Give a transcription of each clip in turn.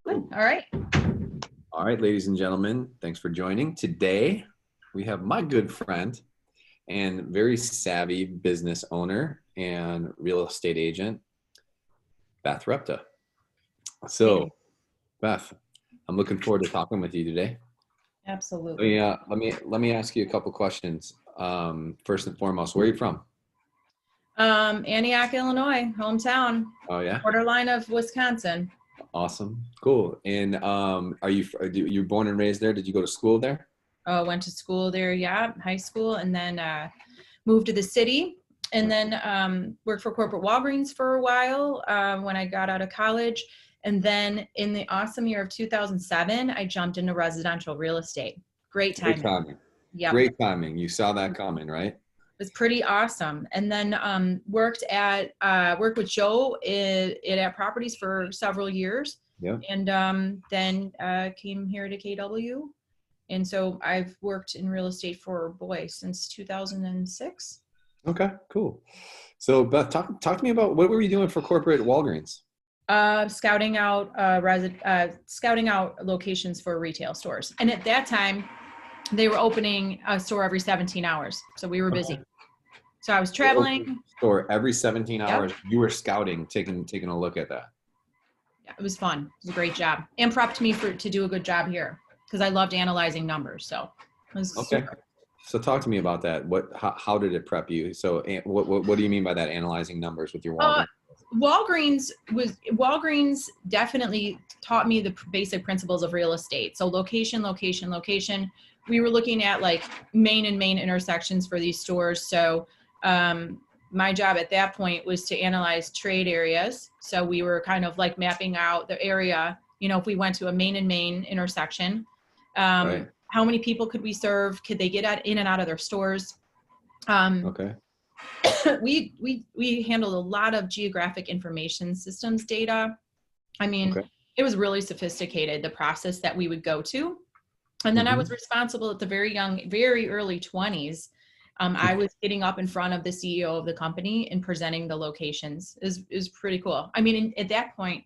Good. All right. All right, ladies and gentlemen, thanks for joining. Today, we have my good friend and very savvy business owner and real estate agent, Beth Repta. So, Beth, I'm looking forward to talking with you today. Absolutely. Let me ask you a couple questions. First and foremost, where are you from? Antioch, Illinois, hometown. Oh yeah, Borderline of Wisconsin. awesome, cool. And you born and raised there? Did you go to school there? Oh, went to school there, yeah, high school, and then moved to the city, and then worked for corporate Walgreens for a while when I got out of college. And then in the awesome year of 2007, I jumped into residential real estate. Great timing. Great timing. Yep. Great timing. You saw that coming, right? It was pretty awesome. And then worked with Joe at properties for several years. Yeah. And then came here to KW. And so I've worked in real estate since 2006. Okay, cool. So Beth, talk to me about what were you doing for corporate Walgreens? Scouting out locations for retail stores. And at that time, they were opening a store every 17 hours. So we were busy. Okay. So I was traveling. Store every 17 hours. Yep. You were scouting, taking a look at that. Yeah, it was fun. It was a great job, and prepped me to do a good job here because I loved analyzing numbers. So it was okay. Super. So talk to me about that. How did it prep you? So what do you mean by that? Analyzing numbers with your Walgreens? Walgreens definitely taught me the basic principles of real estate. So location. We were looking at like main intersections for these stores. So my job at that point was to analyze trade areas. So we were kind of like mapping out the area, if we went to a main intersection, Right. how many people could we serve? Could they get in and out of their stores? Okay. We handled a lot of geographic information systems data. I mean, It was really sophisticated, the process that we would go to. And then I was responsible at the very early 20s. I was getting up in front of the CEO of the company and presenting the locations. It was pretty cool. I mean, at that point,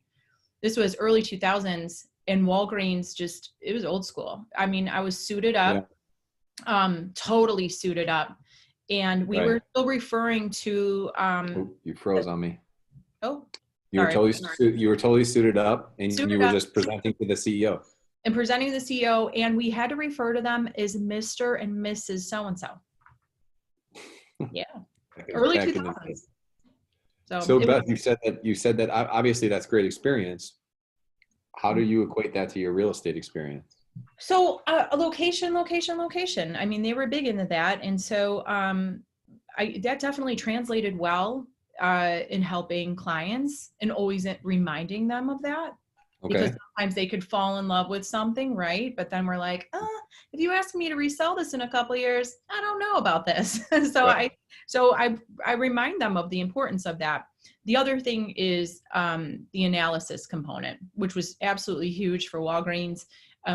this was early 2000s, and Walgreens it was old school. I mean, I was suited up, totally suited up. And we were still referring to. You froze on me. Oh, you were totally suited up, and you were just presenting to the CEO. And presenting to the CEO, and we had to refer to them as Mr. and Mrs. So-and-so. Yeah, early 2000s. So Beth, you said that obviously that's great experience. How do you equate that to your real estate experience? So location. I mean, they were big into that. And so that definitely translated well in helping clients and always reminding them of that. Okay. Because sometimes they could fall in love with something, right? But then we're like, if you ask me to resell this in a couple of years, I don't know about this. So I remind them of the importance of that. The other thing is the analysis component, which was absolutely huge for Walgreens.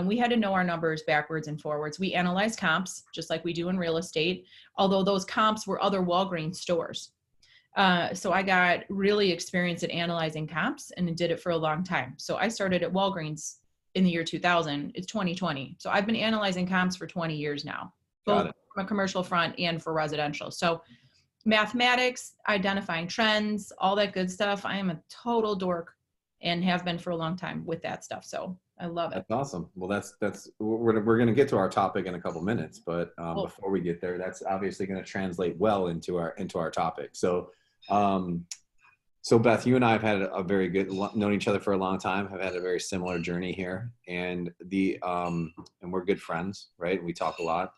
We had to know our numbers backwards and forwards. We analyzed comps, just like we do in real estate, although those comps were other Walgreens stores. So I got really experienced at analyzing comps and did it for a long time. So I started at Walgreens in the year 2000. It's 2020. So I've been analyzing comps for 20 years now, both from a commercial front and for residential. So mathematics, identifying trends, all that good stuff. I am a total dork and have been for a long time with that stuff. So I love it. That's awesome. Well, we're going to get to our topic in a couple minutes, but before we get there, that's obviously going to translate well into our topic. So Beth, you and I have had known each other for a long time, have had a very similar journey here, and and we're good friends, right? We talk a lot.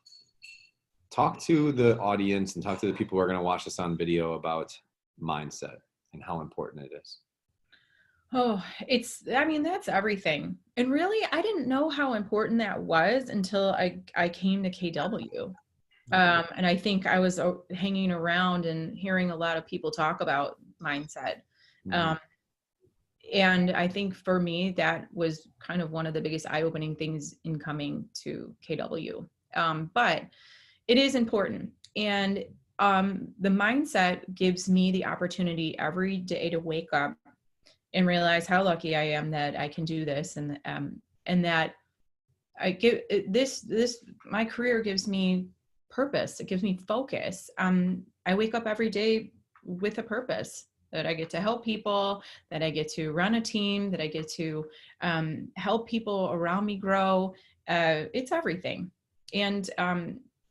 Talk to the audience and talk to the people who are going to watch this on video about mindset and how important it is. Oh, that's everything. And really, I didn't know how important that was until I came to KW. And I think I was hanging around and hearing a lot of people talk about mindset. And I think for me, that was kind of one of the biggest eye-opening things in coming to KW. But it is important. And the mindset gives me the opportunity every day to wake up and realize how lucky I am that I can do this, and that I give this my career gives me purpose. It gives me focus. I wake up every day with a purpose, that I get to help people, that I get to run a team, that I get to help people around me grow. It's everything. And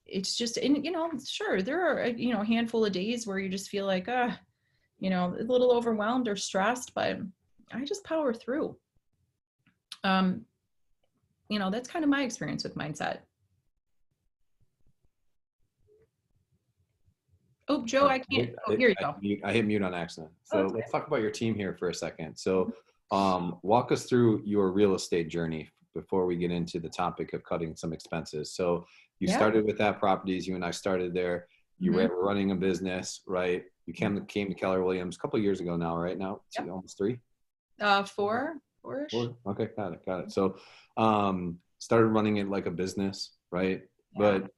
it's just, and sure, there are, a handful of days where you just feel like, a little overwhelmed or stressed, but I just power through. That's kind of my experience with mindset. Oh, Joe, I can't. Oh, here you go. I hit mute on accident. So Okay. let's talk about your team here for a second. So walk us through your real estate journey before we get into the topic of cutting some expenses. So you started with that properties. You and I started there. You were running a business, right? You came to Keller Williams a couple of years ago now, right? Now, almost 3? Four-ish. 4? Okay, got it. So started running it like a business, right? Yeah. But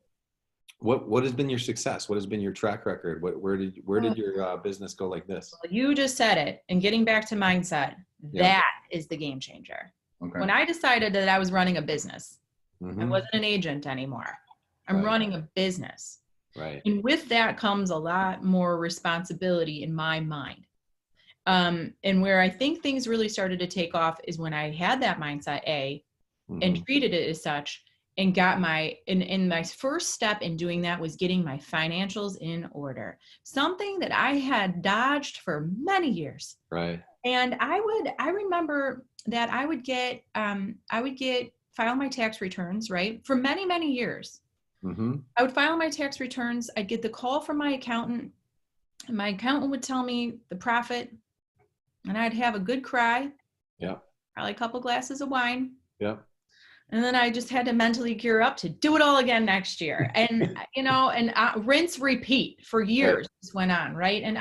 what has been your success? What has been your track record? Where did your business go like this? Well, you just said it. And getting back to mindset, that is the game changer. Okay. When I decided that I was running a business, I wasn't an agent anymore. I'm running a business. Right. And with that comes a lot more responsibility in my mind. And where I think things really started to take off is when I had that mindset, and treated it as such, and got my first step in doing that was getting my financials in order. Something that I had dodged for many years. Right. And I remember that I would get file my tax returns, right? For many, many years. I would file my tax returns. I'd get the call from my accountant, and my accountant would tell me the profit, and I'd have a good cry. Yeah. Probably a couple glasses of wine. Yeah. And then I just had to mentally gear up to do it all again next year. And, rinse, repeat for years. This went on. Right. And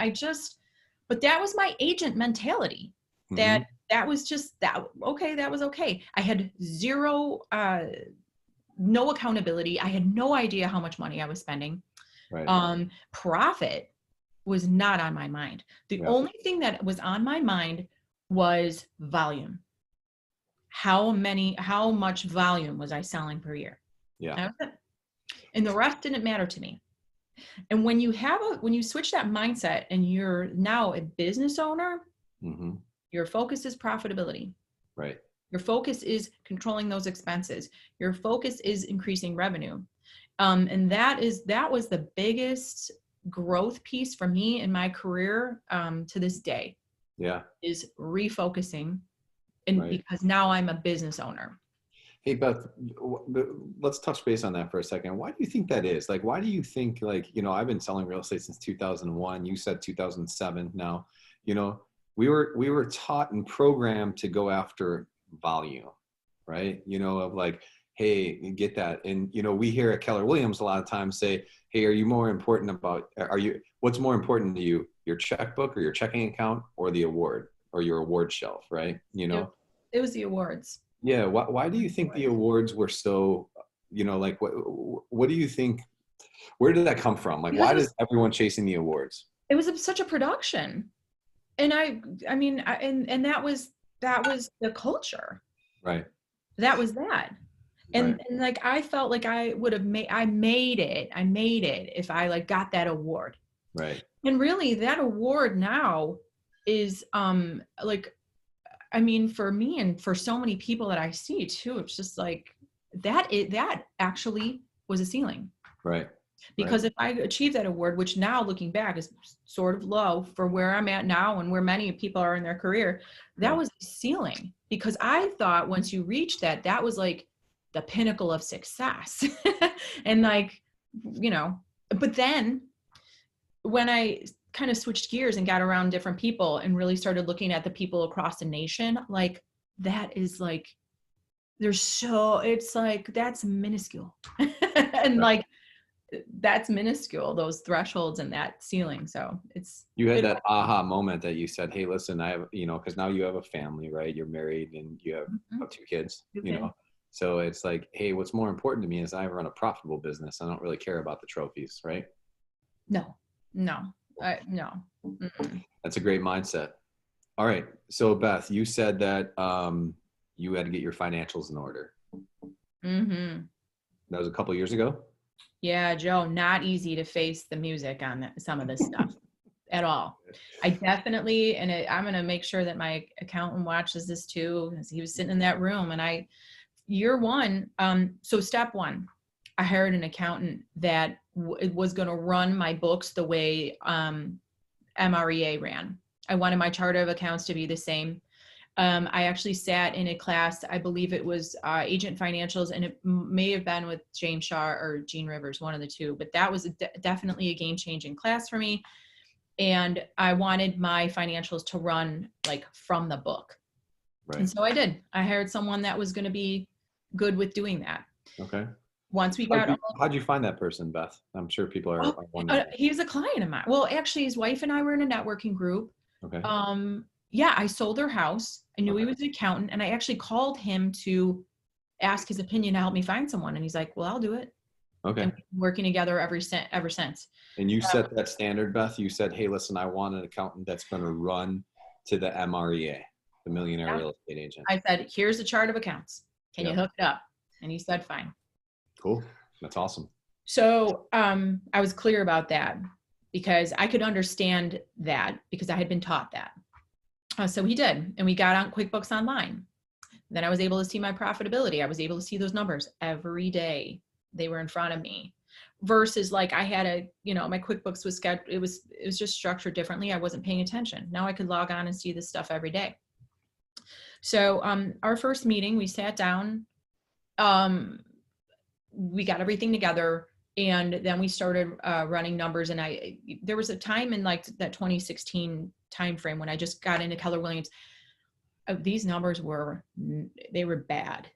but that was my agent mentality. That was just that. Okay. That was okay. I had zero, no accountability. I had no idea how much money I was spending. Right. Profit was not on my mind. The only thing that was on my mind was volume. How much volume was I selling per year? Yeah. And the rest didn't matter to me. And when you switch that mindset and you're now a business owner, your focus is profitability. Right. Your focus is controlling those expenses. Your focus is increasing revenue. And that was the biggest growth piece for me in my career to this day. Yeah. Is refocusing. And because now I'm a business owner. Hey, Beth, let's touch base on that for a second. Why do you think that is? Like, why do you think, I've been selling real estate since 2001. You said 2007 now. We were taught and programmed to go after volume, right? Of like, hey, get that. And, we hear at Keller Williams a lot of times say, hey, what's more important to you, your checkbook or your checking account or the award or your award shelf, right? It was the awards. Yeah. Why do you think the awards were so, what do you think, where did that come from? Like, why is everyone chasing the awards? It was such a production. And and that was the culture. Right. That was that. And like, I felt like I made it if I got that award. Right. And really that award now is for me and for so many people that I see too, it's just like that actually was a ceiling. Right. Because if I achieve that award, which now looking back is sort of low for where I'm at now and where many people are in their career, that was a ceiling, because I thought once you reach that was like the pinnacle of success. And but then when I kind of switched gears and got around different people and really started looking at the people across the nation, like that is like, it's like, that's minuscule. And that's minuscule, those thresholds and that ceiling. So you had that aha moment that you said, hey, listen, I have, because now you have a family, right? You're married and you have 2 kids, so it's like, hey, what's more important to me is I run a profitable business. I don't really care about the trophies, right? No. Mm-mm. That's a great mindset. All right. So Beth, you said that you had to get your financials in order. Mm-hmm. That was a couple years ago. Yeah, Joe, not easy to face the music on some of this stuff at all. I definitely, and I'm going to make sure that my accountant watches this too, because he was sitting in that room. And year one, so step one, I hired an accountant that was going to run my books the way MREA ran. I wanted my chart of accounts to be the same. I actually sat in a class, I believe it was Agent Financials, and it may have been with James Shaw or Gene Rivers, one of the two, but that was definitely a game-changing class for me. And I wanted my financials to run like from the book. Right. And so I did. I hired someone that was going to be good with doing that. Okay. Once we got how'd you find that person, Beth? I'm sure people are wondering. he was a client of mine. Well, actually, his wife and I were in a networking group. Okay. Yeah, I sold their house. I knew Okay. he was an accountant, and I actually called him to ask his opinion to help me find someone. And he's like, well, I'll do it. Okay. And we've been working together ever since. And you set that standard, Beth. You said, hey, listen, I want an accountant that's going to run to the MREA, the Millionaire Real Estate Agent. I said, here's a chart of accounts. Can you hook it up? And he said, fine. Cool. That's awesome. So I was clear about that because I could understand that because I had been taught that. So he did. And we got on QuickBooks Online. Then I was able to see my profitability. I was able to see those numbers every day. They were in front of me versus like I had my QuickBooks was scheduled. It was just structured differently. I wasn't paying attention. Now I could log on and see this stuff every day. So our first meeting, we sat down, we got everything together, and then we started running numbers. And there was a time in like that 2016 timeframe when I just got into Keller Williams. These numbers were bad,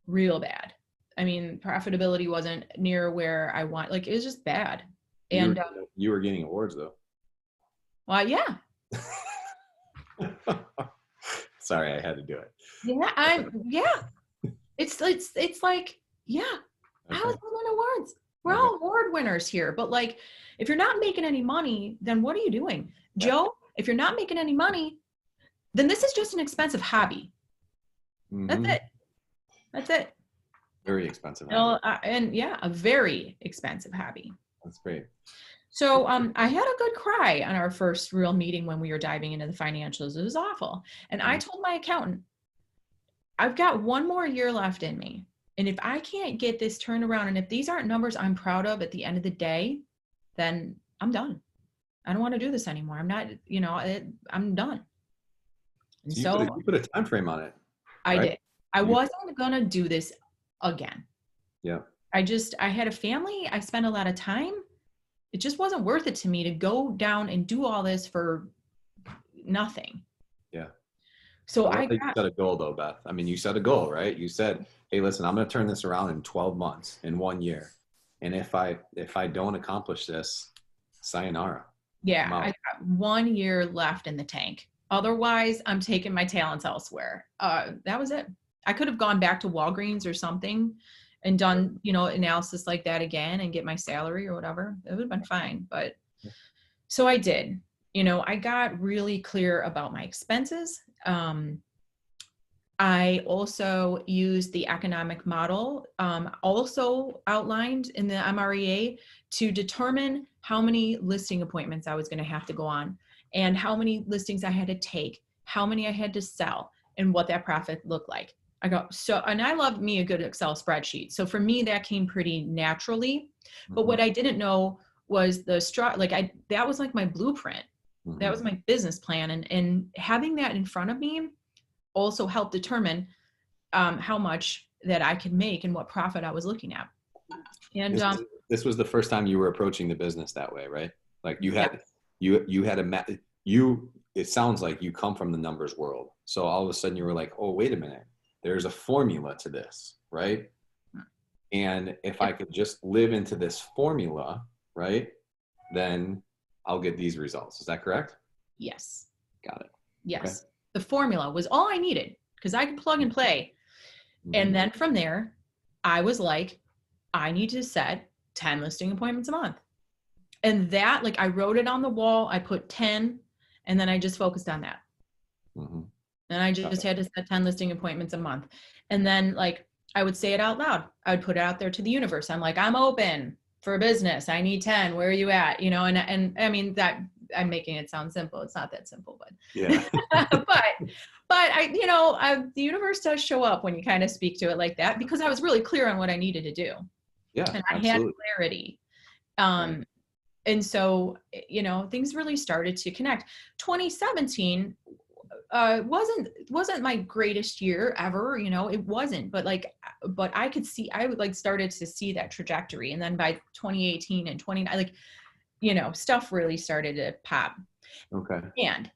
real bad. I mean, profitability wasn't near where I want. Like, it was just bad. And you were getting awards though. Well, yeah. Sorry, I had to do it. Yeah, It's like, yeah. Okay. I was winning awards. We're all award winners here. But like, if you're not making any money, then what are you doing? Yeah. Joe, if you're not making any money, then this is just an expensive hobby. Mm-hmm. That's it. Very expensive hobby. A very expensive hobby. That's great. So I had a good cry on our first real meeting when we were diving into the financials. It was awful. And I told my accountant, I've got one more year left in me. And if I can't get this turned around, and if these aren't numbers I'm proud of at the end of the day, then I'm done. I don't want to do this anymore. I'm not, I'm done. And so you put a time frame on it. I did. I wasn't going to do this again. Yeah. I had a family. I spent a lot of time. It just wasn't worth it to me to go down and do all this for nothing. Yeah. So you set a goal though, Beth. I mean, you set a goal, right? You said, hey, listen, I'm going to turn this around in 12 months, in 1 year. And if I don't accomplish this, sayonara. Yeah. I got 1 year left in the tank. Otherwise, I'm taking my talents elsewhere. That was it. I could have gone back to Walgreens or something and done, analysis like that again and get my salary or whatever. It would have been fine. But so I did. I got really clear about my expenses. I also used the economic model, also outlined in the MREA, to determine how many listing appointments I was going to have to go on and how many listings I had to take, how many I had to sell, and what that profit looked like. And I love me a good Excel spreadsheet. So for me, that came pretty naturally. But what I didn't know was that was like my blueprint. Mm-hmm. That was my business plan. And having that in front of me also helped determine how much that I could make and what profit I was looking at. And this was the first time you were approaching the business that way, right? Like you had, it sounds like you come from the numbers world. So all of a sudden you were like, oh, wait a minute, there's a formula to this, right? And if I could just live into this formula, right, then I'll get these results. Is that correct? Yes. Got it. Yes. Okay. The formula was all I needed because I could plug and play. Mm-hmm. And then from there, I was like, I need to set 10 listing appointments a month. And that, I wrote it on the wall, I put 10, and then I just focused on that. Mm-hmm. And I just had to set 10 listing appointments a month. And then like, I would say it out loud. I would put it out there to the universe. I'm like, I'm open for business. I need 10. Where are you at? You know, and I mean that I'm making it sound simple. It's not that simple, but Yeah. but the universe does show up when you kind of speak to it like that, because I was really clear on what I needed to do. Yeah, And I had absolutely. clarity. Right. And so, things really started to connect. 2017 wasn't my greatest year ever, it wasn't, but I would like started to see that trajectory. And then by 2018 and 20, like, stuff really started to pop. Okay. And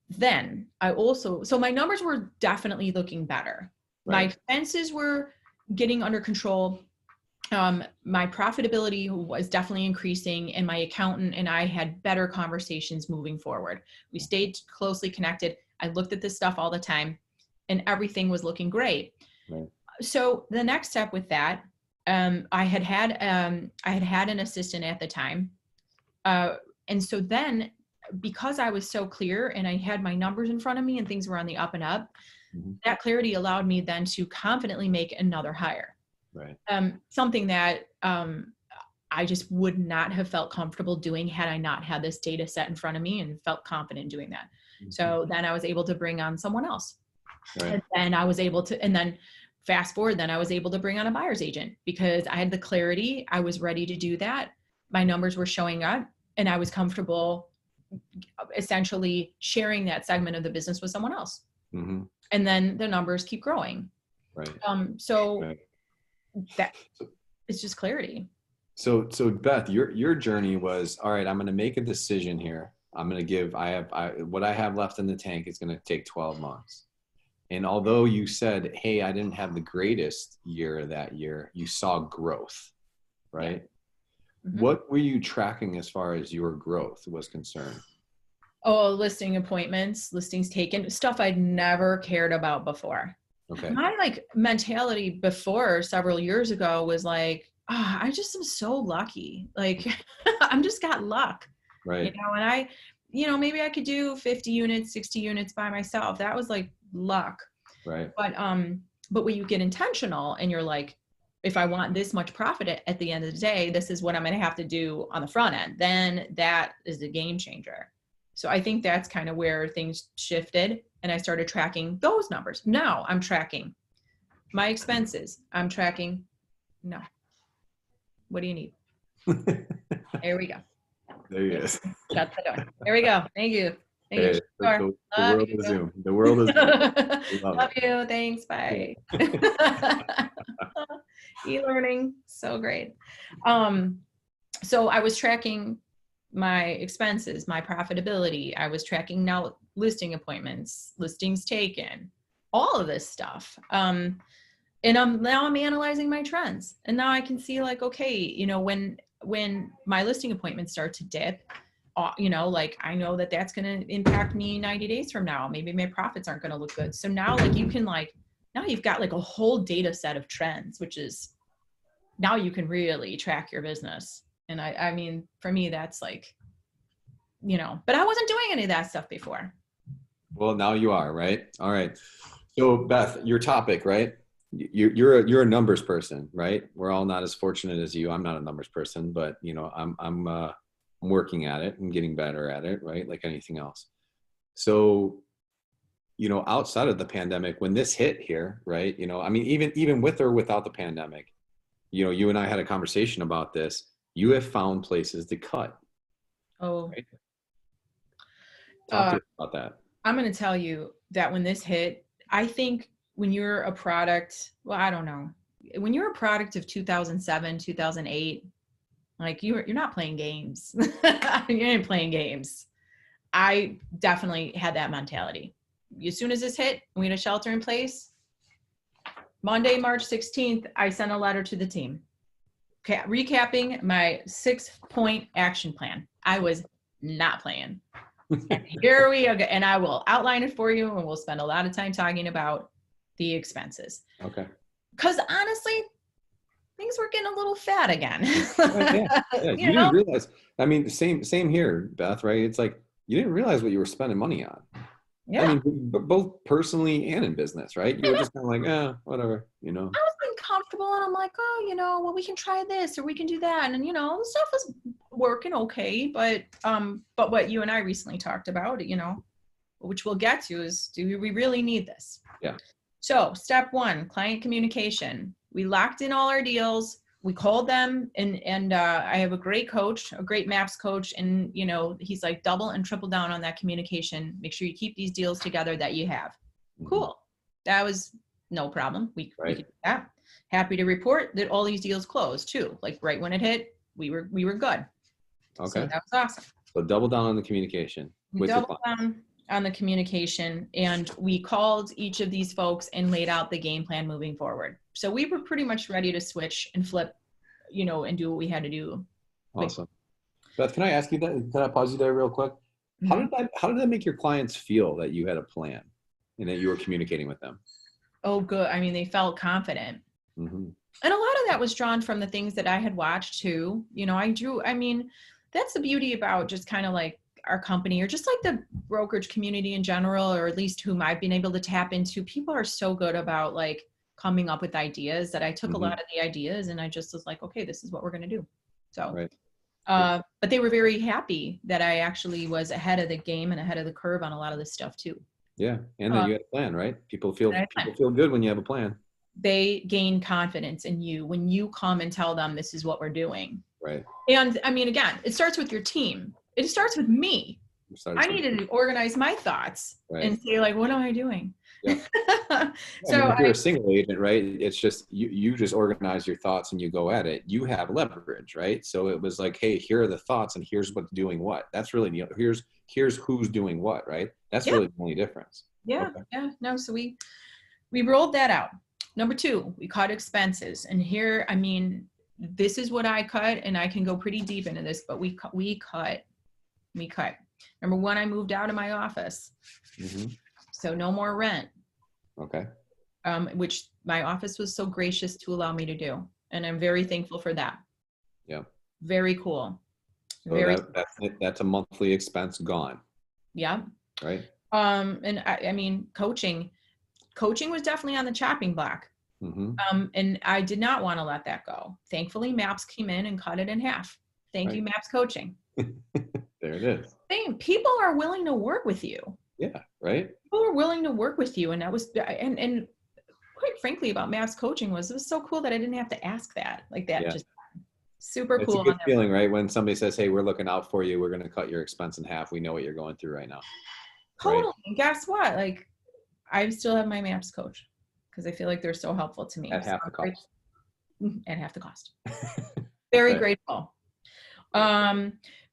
then so my numbers were definitely looking better. My Right. expenses were getting under control. My profitability was definitely increasing, and my accountant and I had better conversations moving forward. We stayed closely connected. I looked at this stuff all the time, and everything was looking great. Right. So the next step with that, I had an assistant at the time. And so then, because I was so clear and I had my numbers in front of me and things were on the up and up, Mm-hmm. that clarity allowed me then to confidently make another hire. Right. Something that I just would not have felt comfortable doing had I not had this data set in front of me and felt confident doing that. Mm-hmm. So then I was able to bring on someone else. Right. And then fast forward, then I was able to bring on a buyer's agent because I had the clarity. I was ready to do that. My numbers were showing up and I was comfortable essentially sharing that segment of the business with someone else. Mm-hmm. And then the numbers keep growing. Right. So right. that it's just clarity. So Beth, your journey was, all right, I'm going to make a decision here. I'm going to give, what I have left in the tank is going to take 12 months. And although you said, hey, I didn't have the greatest year that year, you saw growth, right? Yeah. Mm-hmm. What were you tracking as far as your growth was concerned? Oh, listing appointments, listings taken, stuff I'd never cared about before. Okay. My mentality before several years ago was like, oh, I just am so lucky. Like I'm just got luck. Right. And I, maybe I could do 50 units, 60 units by myself. That was like luck. Right. But when you get intentional and you're like, if I want this much profit at the end of the day, this is what I'm going to have to do on the front end. Then that is a game changer. So I think that's kind of where things shifted and I started tracking those numbers. Now I'm tracking my expenses. I'm tracking, no. What do you need? There we go. There you go. Shut the door. There we go. Thank you. Thank you. The world is Zoom. The world is Zoom. Love you. Thanks. Bye. E-learning. So great. So I was tracking my expenses, my profitability. I was tracking now listing appointments, listings taken, all of this stuff. And I'm analyzing my trends. And now I can see like, okay, when my listing appointments start to dip, I know that that's going to impact me 90 days from now. Maybe my profits aren't going to look good. So now now you've got like a whole data set of trends, which is now you can really track your business. And I mean, for me, that's like, but I wasn't doing any of that stuff before. Well, now you are, right? All right. So Beth, your topic, right? You're a numbers person, right? We're all not as fortunate as you. I'm not a numbers person, but I'm working at it and getting better at it, right? Like anything else. So, outside of the pandemic, when this hit here, right? I mean, even with or without the pandemic, you and I had a conversation about this. You have found places to cut. Oh, right? Talk to us about that. I'm going to tell you that when this hit, I think when you're a product, well, I don't know. When you're a product of 2007, 2008, like you're not playing games. You ain't playing games. I definitely had that mentality. As soon as this hit, we had a shelter in place. Monday, March 16th, I sent a letter to the team. Okay, recapping my 6-point action plan. I was not playing. Here we go. And I will outline it for you and we'll spend a lot of time talking about the expenses. Okay. Because honestly, things were getting a little fat again. Yeah. You didn't realize. I mean, same here, Beth, right? It's like you didn't realize what you were spending money on. I Yeah. mean, both personally and in business, right? You were just kind of like, whatever, you know? I was being comfortable and I'm like, oh, well, we can try this or we can do that. And, the stuff was working okay. But what you and I recently talked about, which we'll get to is, do we really need this? Yeah. So step one, client communication. We locked in all our deals. We called them and I have a great coach, a great maps coach. And, he's like double and triple down on that communication. Make sure you keep these deals together that you have. Mhm. Cool. That was no problem. We Right. could do that. Happy to report that all these deals closed too. Like right when it hit, we were good. Okay. So that was awesome. So double down on the communication with your Double client. down on the communication, and we called each of these folks and laid out the game plan moving forward. So we were pretty much ready to switch and flip, and do what we had to do. Awesome. Beth, can I ask you that? Can I pause you there real quick? Mm-hmm. How did that make your clients feel that you had a plan and that you were communicating with them? Oh, good. I mean, they felt confident. Mm-hmm. And a lot of that was drawn from the things that I had watched too. That's the beauty about just kind of like our company or just like the brokerage community in general, or at least whom I've been able to tap into. People are so good about like coming up with ideas that I took a lot of the ideas and I just was like, okay, this is what we're going to do. So, right. But they were very happy that I actually was ahead of the game and ahead of the curve on a lot of this stuff too. Yeah. And that you had a plan, right? People feel good when you have a plan. They gain confidence in you when you come and tell them this is what we're doing. Right. And I mean, again, it starts with your team. It starts with me. I needed to organize my thoughts and say like, what am I doing? Yeah. So if you're a single agent, right? It's just, you just organize your thoughts and you go at it. You have leverage, right? So it was like, hey, here are the thoughts and here's what's doing what. That's really, here's who's doing what, right? That's really the only difference. Yeah. Okay. Yeah. No. So we rolled that out. Number two, we cut expenses. And here, I mean, this is what I cut, and I can go pretty deep into this, but we cut. Number one, I moved out of my office. Mm-hmm. So no more rent. Okay. Which my office was so gracious to allow me to do. And I'm very thankful for that. Yeah. Very cool. So that's a monthly expense gone. Yeah. Right. And I mean, coaching was definitely on the chopping block. Mm-hmm. And I did not want to let that go. Thankfully, Maps came in and cut it in half. Thank you, Maps Coaching. There it is. People are willing to work with you. Yeah, right. People are willing to work with you. And that was, and quite frankly about Maps Coaching it was so cool that I didn't have to ask that. Like that, just super cool. It's a good feeling, right? When somebody says, hey, we're looking out for you. We're going to cut your expense in half. We know what you're going through right now. Totally. Right? And guess what? Like, I still have my Maps coach because I feel like they're so helpful to me. At half the cost. At half the cost. Very grateful.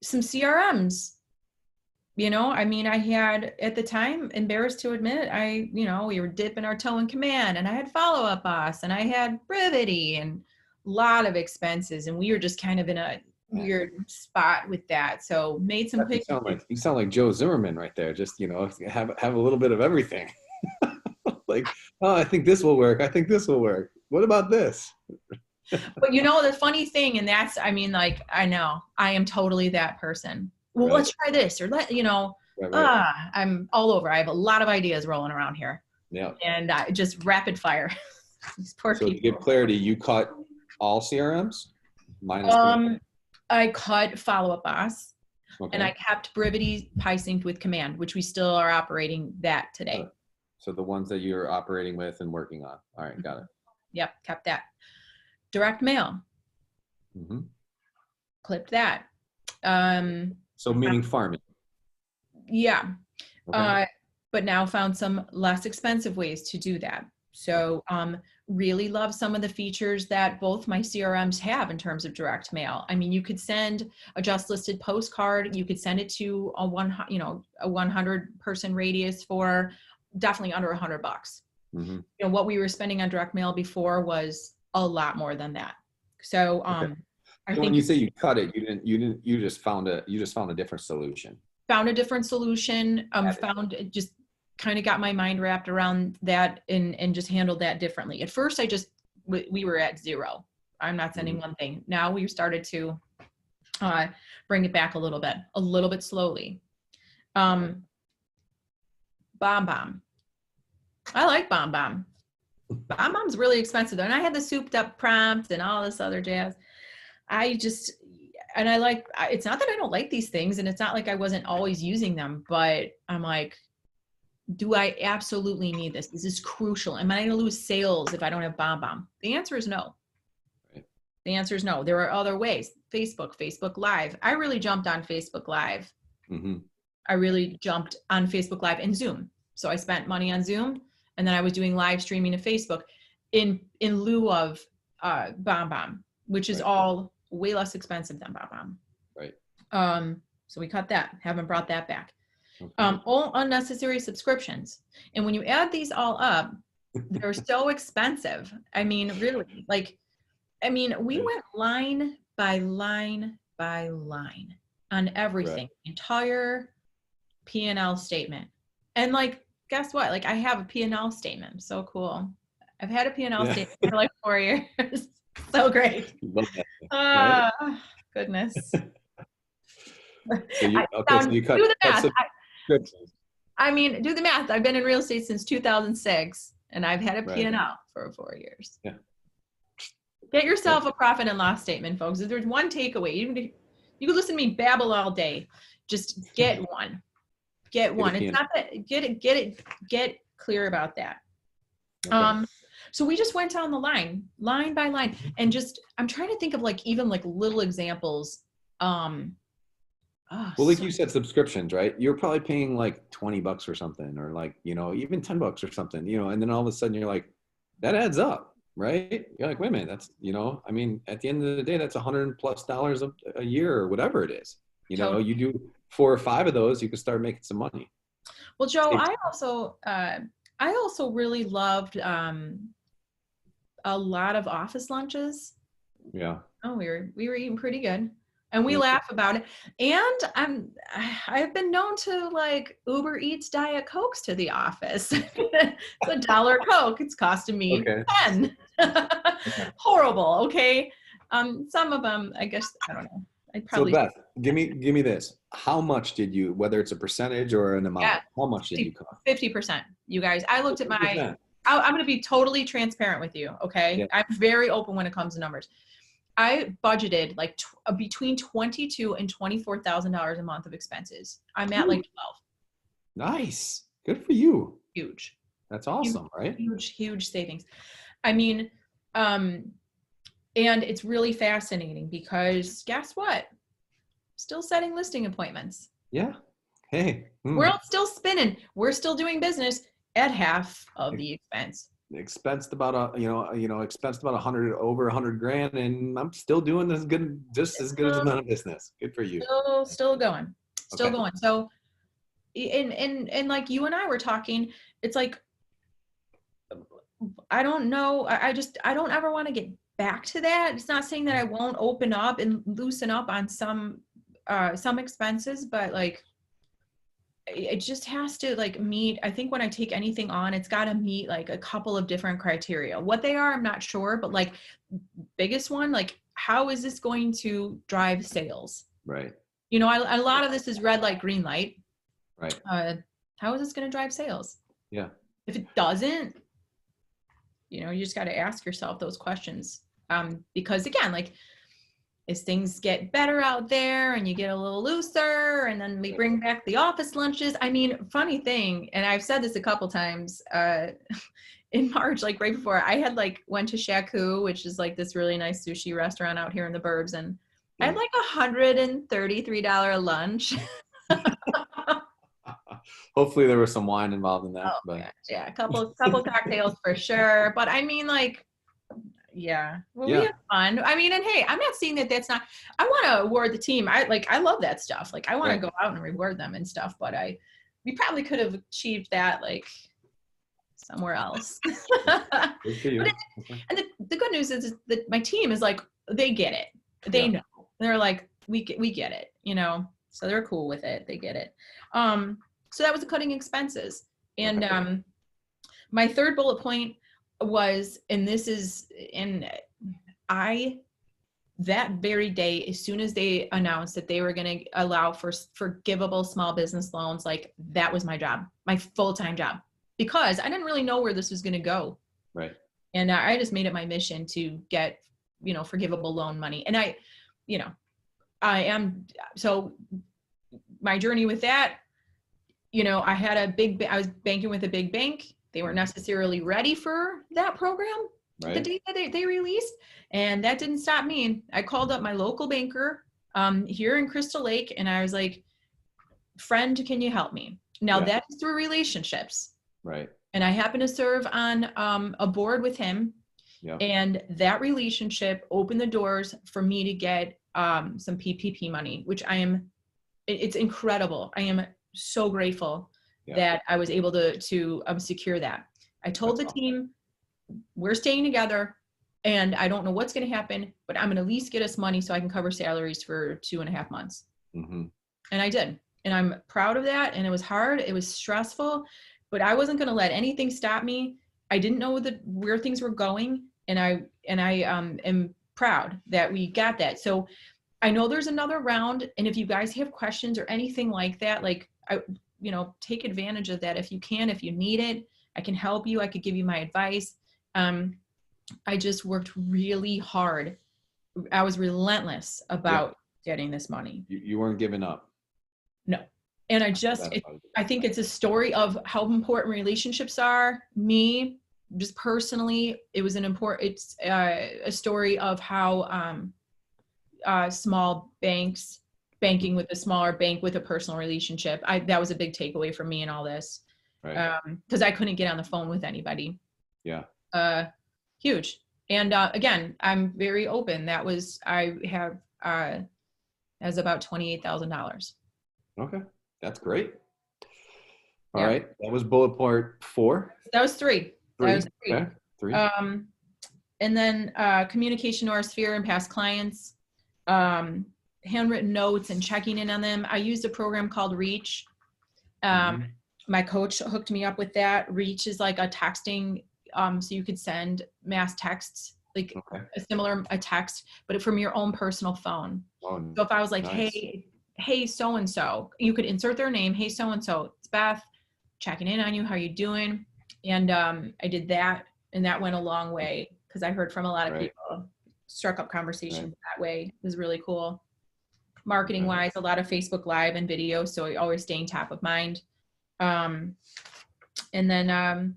Some CRMs. I mean, I had at the time, embarrassed to admit, we were dipping our toe in Command, and I had Follow Up Boss, and I had Brevity, and a lot of expenses, and we were just kind of in a weird spot with that. So made some quick. You sound like Joe Zimmerman right there. Just have a little bit of everything. Like, oh, I think this will work. I think this will work. What about this? But the funny thing, and that's, I mean, like, I know I am totally that person. Well, let's try this, or I'm all over. I have a lot of ideas rolling around here. Yeah. And just rapid fire. These poor people. To give clarity, you cut all CRMs? Minus I cut Follow Up Boss. Okay. And I kept Brevity PieSynced with Command, which we still are operating that today. So the ones that you're operating with and working on. All right, got it. Yep, kept that. Direct mail. Mm-hmm. Clipped that. So meaning farming. Yeah. Okay. But now found some less expensive ways to do that. So really love some of the features that both my CRMs have in terms of direct mail. I mean, you could send a just listed postcard. You could send it to a 100 person radius for definitely under $100. Mm-hmm. What we were spending on direct mail before was a lot more than that. So, okay. I think when you say you cut it, you just found a different solution. Found a different solution. Just kind of got my mind wrapped around that and just handled that differently. At first, we were at zero. I'm not sending one thing. Now we started to bring it back a little bit slowly. Bomb Bomb. I like Bomb Bomb. Bomb Bomb's really expensive though. And I had the souped up prompt and all this other jazz. And I like, it's not that I don't like these things, and it's not like I wasn't always using them, but I'm like, do I absolutely need this? This is crucial. Am I going to lose sales if I don't have Bomb Bomb? The answer is no. Right. The answer is no. There are other ways. Facebook Live. I really jumped on Facebook Live. Mm-hmm. I really jumped on Facebook Live and Zoom. So I spent money on Zoom, and then I was doing live streaming to Facebook in lieu of Bomb Bomb, which is all way less expensive than Bomb Bomb. Right. So we cut that. Haven't brought that back. Okay. All unnecessary subscriptions. And when you add these all up, they're so expensive. I mean, really, we went line by line by line on everything, entire P&L statement. And like, guess what? Like, I have a P&L statement. So cool. I've had a P&L statement for like 4 years. So great. Goodness. So you cut do the math. Do the math. I've been in real estate since 2006, and I've had a P&L for 4 years. Yeah. Get yourself a profit and loss statement, folks. If there's one takeaway, you can listen to me babble all day. Just get one. Get one. It's not that. Get clear about that. Okay. So we just went down the line by line, and I'm trying to think of even little examples. You said subscriptions, right? You're probably paying like $20 or something, or even $10 or something, and then all of a sudden you're like, that adds up, right? You're like, wait a minute, that's, at the end of the day, that's $100+ a year or whatever it is. Totally. You do 4 or 5 of those, you can start making some money. Well, Joe, I also really loved a lot of office lunches. Yeah. Oh, we were eating pretty good. And we laugh about it. And I've been known to Uber Eats Diet Cokes to the office. It's $1 Coke. It's costing me 10. Horrible. Okay. Some of them, I guess, I don't know. So Beth, give me this. How much did you, whether it's a percentage or an amount, how much did you cost? 50%. You guys, I looked at I'm going to be totally transparent with you. Okay. Yeah. I'm very open when it comes to numbers. I budgeted between $22,000 and $24,000 a month of expenses. I'm at 12. Nice. Good for you. Huge. That's awesome, right? Huge savings. And it's really fascinating because guess what? Still setting listing appointments. Yeah. Hey. We're still spinning. We're still doing business at half of the expense. Expensed about over $100,000, and I'm still doing just as good as amount of business. Good for you. Still going. So, and like you and I were talking, it's like, I don't know. I don't ever want to get back to that. It's not saying that I won't open up and loosen up on some expenses, but it just has to meet, I think when I take anything on, it's got to meet a couple of different criteria. What they are, I'm not sure, but biggest one, how is this going to drive sales? Right. A lot of this is red light, green light. Right. How is this going to drive sales? Yeah. If it doesn't, you just got to ask yourself those questions. Because again, as things get better out there and you get a little looser, and then we bring back the office lunches. I mean, funny thing, and I've said this a couple times, in March, right before I had went to Shaku, which is this really nice sushi restaurant out here in the burbs. And I had $133 lunch. Hopefully there was some wine involved in that. Oh, but yeah, a couple cocktails for sure. But I mean, yeah. Well, we had fun. I mean, and hey, I'm not saying that's not, I want to award the team. I love that stuff. I want to go out and reward them and stuff, but we probably could have achieved that somewhere else. Good for you. And the good news is that my team is they get it. They know. They're we get it, so they're cool with it. They get it. So that was the cutting expenses. And my third bullet point was, and this is, and I that very day, as soon as they announced that they were going to allow for forgivable small business loans, like that was my job, my full-time job, because I didn't really know where this was going to go. Right. And I just made it my mission to get, forgivable loan money. And so my journey with that, I had I was banking with a big bank. They weren't necessarily ready for that program Right. the day that they released. And that didn't stop me. I called up my local banker here in Crystal Lake, and I was like, friend, can you help me? Now that is through relationships. Right. And I happen to serve on a board with him. Yep. And that relationship opened the doors for me to get some PPP money, which it's incredible. I am so grateful that I was able to secure that. I told the team, we're staying together, and I don't know what's going to happen, but I'm going to at least get us money so I can cover salaries for 2.5 months. Mm-hmm. And I did. And I'm proud of that. And it was hard. It was stressful, but I wasn't going to let anything stop me. I didn't know where things were going. And I am proud that we got that. So I know there's another round. And if you guys have questions or anything like that, take advantage of that. If you can, if you need it, I can help you. I could give you my advice. I just worked really hard. I was relentless about getting this money. You weren't giving up. No. And I think it's a story of how important relationships are. Me, just personally, it's a story of how small banks, banking with a smaller bank with a personal relationship. That was a big takeaway for me in all this. Right. Because I couldn't get on the phone with anybody. Yeah. Huge. And again, I'm very open. I have as about $28,000. Okay, that's great. All right, that was bullet point 4. That was 3. That was 3. Okay, 3. And then communication to our sphere and past clients, handwritten notes and checking in on them. I used a program called Reach. My coach hooked me up with that. Reach is like a texting, so you could send mass texts, like a text, but from your own personal phone. Oh, so if I was like, nice. Hey, so-and-so, you could insert their name. Hey, so-and-so, it's Beth, checking in on you. How you doing? And I did that, and that went a long way because I heard from a lot of people, struck up conversations that way. It was really cool. Marketing wise, a lot of Facebook Live and video, so always staying top of mind. And then, and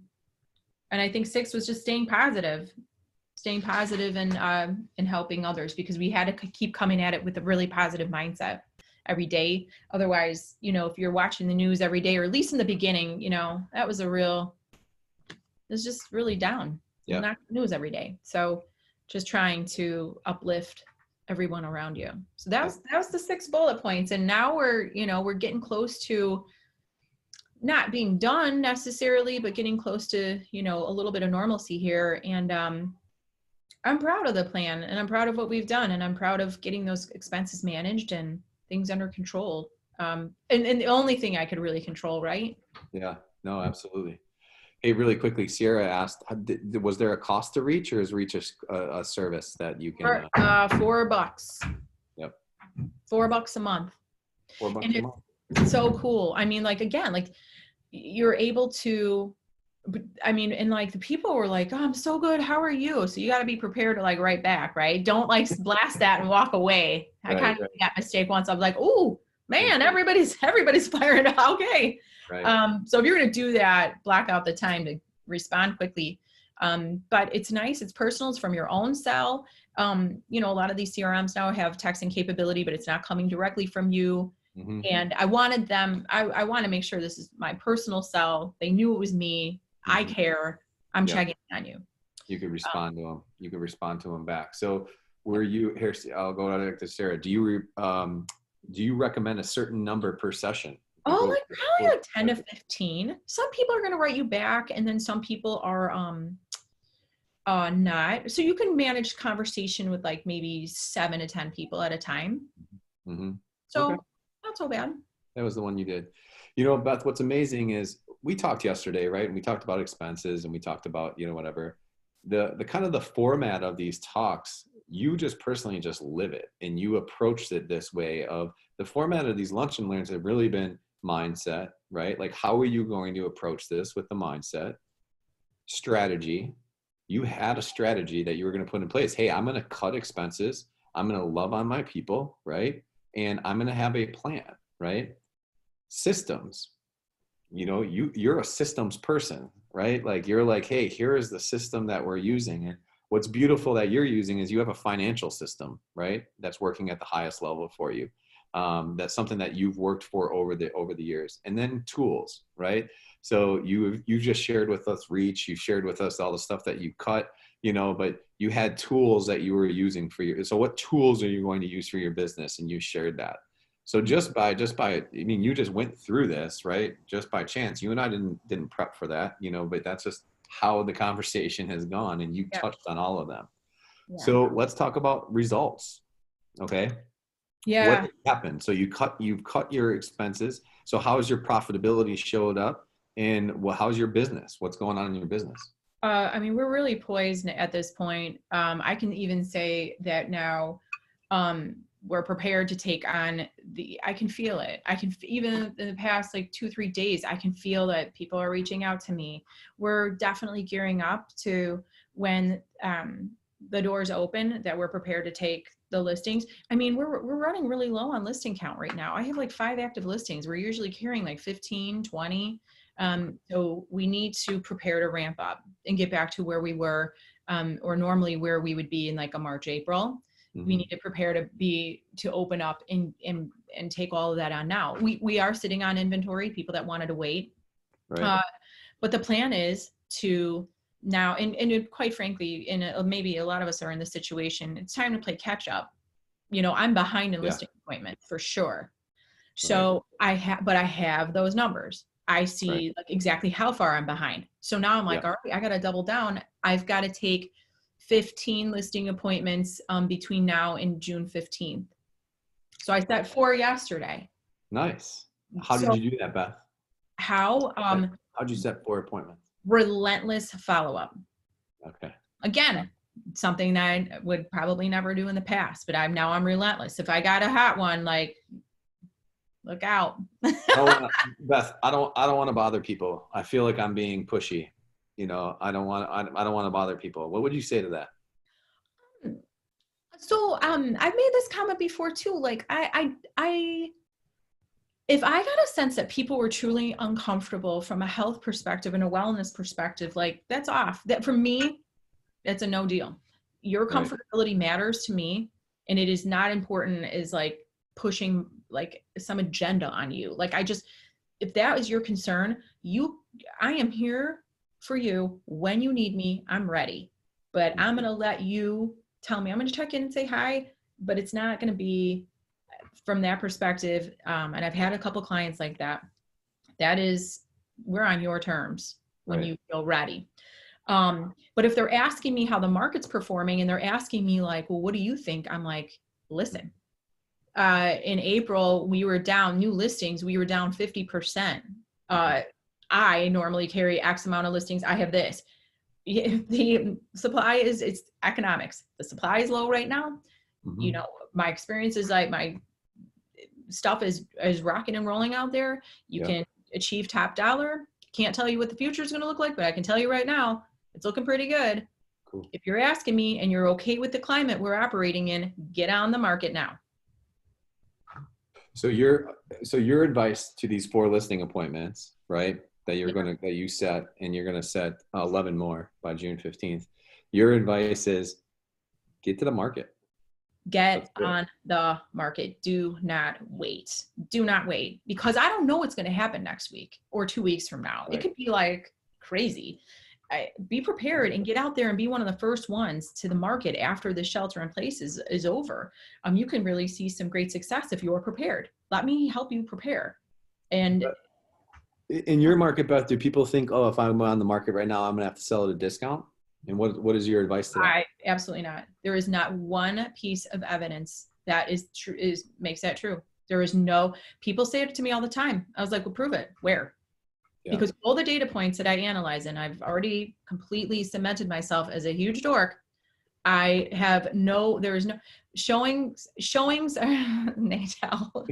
I think 6 was just staying positive and helping others, because we had to keep coming at it with a really positive mindset every day. Otherwise, if you're watching the news every day, or at least in the beginning, that was it's just really down. Yeah. Not news every day. So just trying to uplift everyone around you. So that was the 6 bullet points. And now we're getting close to not being done necessarily, but getting close to, a little bit of normalcy here. And I'm proud of the plan, and I'm proud of what we've done, and I'm proud of getting those expenses managed and things under control. And the only thing I could really control, right? Yeah, no, absolutely. Hey, really quickly, Sierra asked, was there a cost to Reach, or is Reach a service that you can? $4. Yep. $4 a month. $4 a month. It's so cool. I mean, you're able to, and the people were like, oh, I'm so good. How are you? So you got to be prepared to write back, right? Don't blast that and walk away. I kind of made that mistake once. I was like, oh man, everybody's firing up. Okay. Right. So if you're going to do that, block out the time to respond quickly. But it's nice. It's personal. It's from your own cell. A lot of these CRMs now have texting capability, but it's not coming directly from you. Mm-hmm. And I wanted them, I want to make sure this is my personal cell. They knew it was me. Mm-hmm. I care. I'm checking on you. You could respond to them. You could respond to them back. So here, I'll go to Sarah. Do you recommend a certain number per session? Oh, probably 10 to 15. Some people are going to write you back, and then some people are not. So you can manage conversation with maybe 7 to 10 people at a time. Mm-hmm. So not so bad. That was the one you did. Beth, what's amazing is we talked yesterday, right? And we talked about expenses, and we talked about, whatever. The kind of the format of these talks you just personally just live it, and you approached it this way. Of the format of these lunch and learns have really been mindset, right? Like, how are you going to approach this with the mindset? Strategy. You had a strategy that you were going to put in place. Hey, I'm going to cut expenses. I'm going to love on my people, right? And I'm going to have a plan, right? Systems. You're a systems person, right? Like, you're like, hey, here is the system that we're using. And what's beautiful that you're using is you have a financial system, right? That's working at the highest level for you. That's something that you've worked for over the years. And then tools, right? So you just shared with us reach, you shared with us all the stuff that you cut, but you had tools that you were using so what tools are you going to use for your business? And you shared that. So just by, you just went through this, right? Just by chance. You and I didn't prep for that, but that's just how the conversation has gone, and you touched on all of them. Yeah. So let's talk about results. Okay. Yeah. What happened? So you've cut your expenses. So how's your profitability showed up, and how's your business? What's going on in your business? We're really poised at this point. I can even say that now, we're prepared to take on I can feel it. Even in the past, like 2-3 days, I can feel that people are reaching out to me. We're definitely gearing up to when, the doors open, that we're prepared to take the listings. We're running really low on listing count right now. I have like 5 active listings. We're usually carrying like 15, 20. So we need to prepare to ramp up and get back to where we were, or normally where we would be in like a March, April. Mm-hmm. We need to prepare to open up and take all of that on now. We are sitting on inventory, people that wanted to wait. Right. But the plan is to now, and quite frankly, maybe a lot of us are in this situation, it's time to play catch up. I'm behind in listing appointment for sure. So right. I have those numbers. I see like exactly how far I'm behind. So now I'm like, all right, I got to double down. I've got to take 15 listing appointments between now and June 15th. So I set 4 yesterday. Nice. How did you do that, Beth? How'd you set 4 appointments? Relentless follow-up. Okay. Again, something that I would probably never do in the past, but I'm relentless. If I got a hot one, like, look out. Beth, I don't want to bother people. I feel like I'm being pushy. I don't want to bother people. What would you say to that? So, I've made this comment before too. Like, if I got a sense that people were truly uncomfortable from a health perspective and a wellness perspective, like, that's off. That, for me, that's a no deal. Your comfortability matters to me, and it is not important as like pushing like some agenda on you. Like, if that is your concern, I am here for you when you need me. I'm ready, but I'm going to let you tell me. I'm going to check in and say hi, but it's not going to be from that perspective. And I've had a couple clients like that. That is, we're on your terms when you feel ready. But if they're asking me how the market's performing and they're asking me like, well, what do you think? I'm like, listen, in April, we were down new listings. We were down 50%. I normally carry X amount of listings. I have this. The supply it's economics. The supply is low right now. Mm-hmm. My experience is like my stuff is rocking and rolling out there. You can achieve top dollar. Can't tell you what the future is going to look like, but I can tell you right now, it's looking pretty good. Cool. If you're asking me and you're okay with the climate we're operating in, get on the market now. So your advice to these 4 listing appointments, right? That you set, and you're going to set 11 more by June 15th. Your advice is get to the market. Get on the market. Do not wait. Do not wait, because I don't know what's going to happen next week or 2 weeks from now. Right. It could be like crazy. Be prepared and get out there and be one of the first ones to the market after the shelter in place is over. You can really see some great success if you're prepared. Let me help you prepare. And in your market, Beth, do people think, oh, if I'm on the market right now, I'm gonna have to sell at a discount? And what is your advice to that? Absolutely not. There is not one piece of evidence that is true makes that true. There is no. People say it to me all the time. I was like, well, prove it. Where? Yeah. Because all the data points that I analyze, and I've already completely cemented myself as a huge dork, there is no showings are Natal.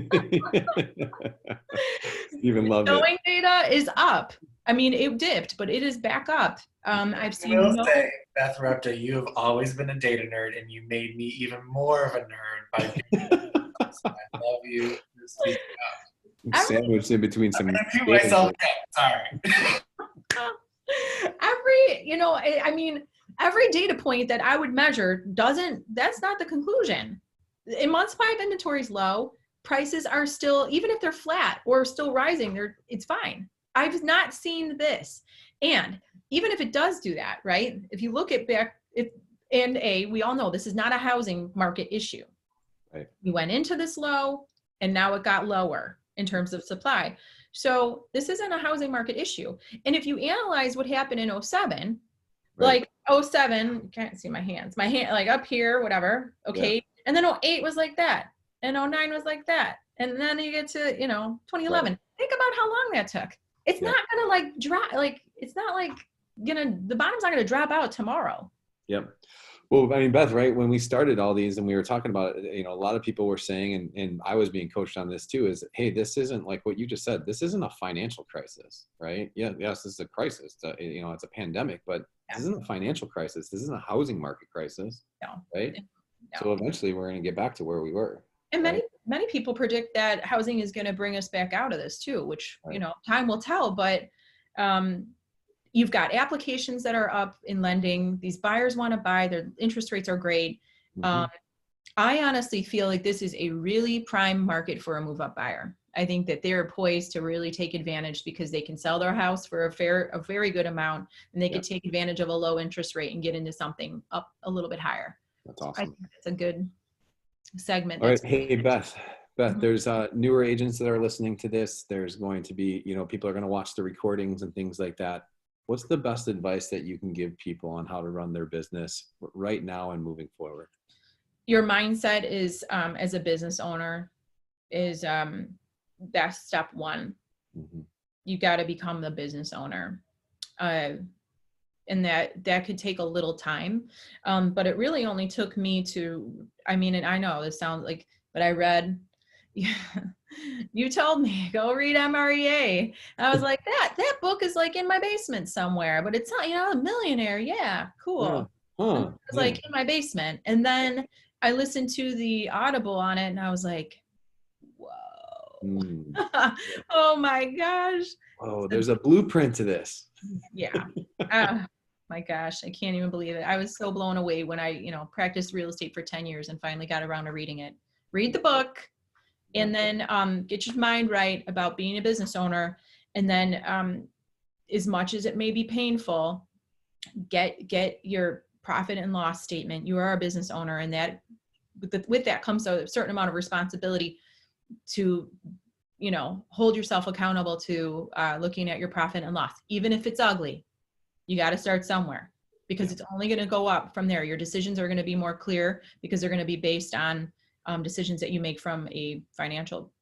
Even loved it. Showing data is up. I mean, it dipped, but it is back up. I've I will seen no. say, Beth Repta, you have always been a data nerd, and you made me even more of a nerd by being so I love you. Speak Every, Sandwiched in between some. I'm gonna mute myself again. Sorry. I mean, every data point that I would measure that's not the conclusion. In month 5, inventory is low. Prices are still, even if they're flat or still rising, it's fine. I've not seen this. And even if it does do that, right? If you look at we all know this is not a housing market issue. Right. We went into this low and now it got lower in terms of supply. So this isn't a housing market issue. And if you analyze what happened in 07, Right. like 07, you can't see my hand like up here, whatever. Okay. Yeah. And then 08 was like that. And 09 was like that. And then you get to, 2011. Right. Think about how long that took. It's not gonna like drop, like it's not like the bottom's not gonna drop out tomorrow. Yep. Well, I mean, Beth, right, when we started all these and we were talking about it, a lot of people were saying, and I was being coached on this too, is, hey, this isn't like what you just said. This isn't a financial crisis, right? Yeah, yes, this is a crisis. It's a pandemic, but this isn't a financial crisis. This isn't a housing market crisis, right? No. So eventually we're going to get back to where we were. And many people predict that housing is going to bring us back out of this too, which, time will tell, but you've got applications that are up in lending. These buyers want to buy. Their interest rates are great. Mm-hmm. I honestly feel like this is a really prime market for a move-up buyer. I think that they're poised to really take advantage because they can sell their house for a very good amount, and they could take advantage of a low interest rate and get into something up a little bit higher. That's awesome. I think that's a good segment. All right. Hey, Beth, mm-hmm. There's newer agents that are listening to this. There's going to be, people are going to watch the recordings and things like that. What's the best advice that you can give people on how to run their business right now and moving forward? Your mindset is, as a business owner, is that's step one. Mm-hmm. You got to become the business owner. And that could take a little time. But it really only took me and I know this sounds like, but I read, you told me go read MREA. And I was like, that book is like in my basement somewhere, but it's not, a millionaire. Yeah, cool. Yeah. Huh. It was like in my basement. And then I listened to the Audible on it and I was like, whoa. Mm. Oh my gosh. Oh, there's a blueprint to this. Yeah. My gosh, I can't even believe it. I was so blown away when I, practiced real estate for 10 years and finally got around to reading it. Read the book. And then get your mind right about being a business owner. And then as much as it may be painful, get your profit and loss statement. You are a business owner, and that with that comes a certain amount of responsibility to, hold yourself accountable to looking at your profit and loss. Even if it's ugly, you got to start somewhere because it's only going to go up from there. Your decisions are going to be more clear because they're going to be based on decisions that you make from a financial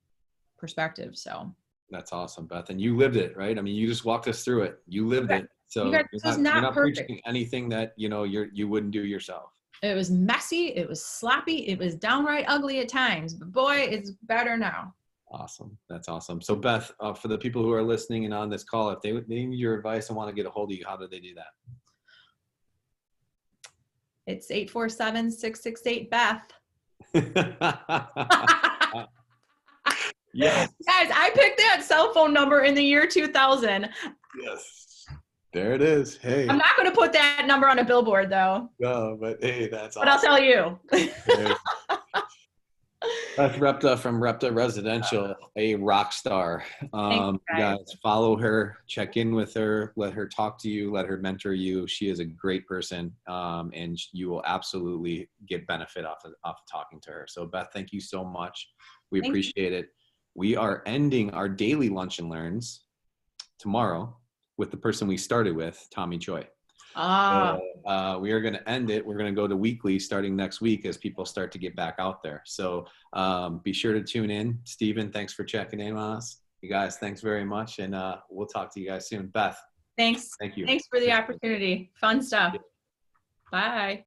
perspective. So that's awesome, Beth. And you lived it, right? I mean, you just walked us through it. You lived it. So you're not preaching anything that, you wouldn't do yourself. It was messy. It was sloppy. It was downright ugly at times, but boy, it's better now. Awesome. That's awesome. So Beth, for the people who are listening and on this call, if they need your advice and want to get a hold of you, how do they do that? It's 847-668-BETH. Yes. Guys, I picked that cell phone number in the year 2000. Yes. There it is. Hey. I'm not going to put that number on a billboard though. No, but hey, that's awesome. But I'll tell you. Beth Repta from Repta Residential, a rock star. Guys, follow her, check in with her, let her talk to you, let her mentor you. She is a great person, and you will absolutely get benefit off of talking to her. So Beth, thank you so much. We appreciate it. We are ending our daily Lunch and Learns tomorrow with the person we started with, Tommy Choi. We are going to end it. We're going to go to weekly starting next week as people start to get back out there. So be sure to tune in. Steven, thanks for checking in on us. You guys, thanks very much. And we'll talk to you guys soon. Beth. Thanks. Thank you. Thanks for the opportunity. Fun stuff. Bye.